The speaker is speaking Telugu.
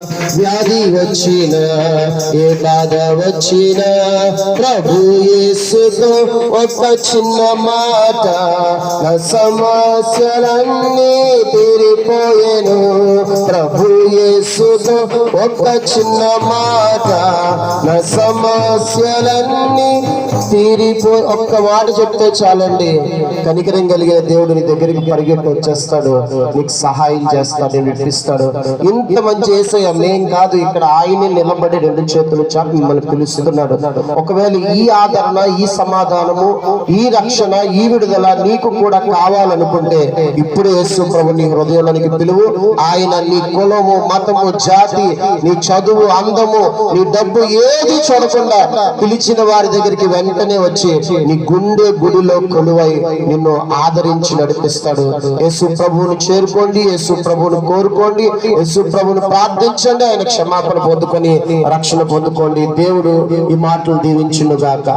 వ్యాధి వచ్చిన ఏ బాధ వచ్చిన ప్రభు యేసుతో ఒక చిన్న మాట నా సమస్యలన్నీ తీరిపోయేను. ప్రభు యేసుతో ఒక చిన్న మాట నా సమస్యలన్నీ ఒక్క మాట చెప్తే చాలండి, కనికరం కలిగిన దేవుడు నీ దగ్గరికి పరిగెట్టి వచ్చేస్తాడు, నీకు సహాయం చేస్తాడు, విడిపిస్తాడు. ఇంత మంచి యేసయ్య మేం కాదు, ఇక్కడ ఆయనే నిలబడి రెండు చేతులు చాపి మిమ్మల్ని పిలుస్తున్నాడు. ఒకవేళ ఈ ఆదరణ, ఈ సమాధానము, ఈ రక్షణ, ఈ విడుదల నీకు కూడా కావాలనుకుంటే ఇప్పుడు యేసు ప్రభు నీ హృదయంలోనికి పిలువు. ఆయన నీ కులము, మతము, జాతి, నీ చదువు, అందము, నీ డబ్బు ఏది చూడకుండా పిలిచిన వారి దగ్గరికి వెంటనే వచ్చి నీ గుండె గుడిలో కొలువై నిన్ను ఆదరించి నడిపిస్తాడు. యేసు ప్రభువును చేరుకోండి, యేసు ప్రభువును కోరుకోండి, యేసు ప్రభువును ప్రార్థించండి, ఆయన క్షమాపణ పొందుకొని రక్షణ పొందుకోండి. దేవుడు ఈ మాటలు దీవించును గాక.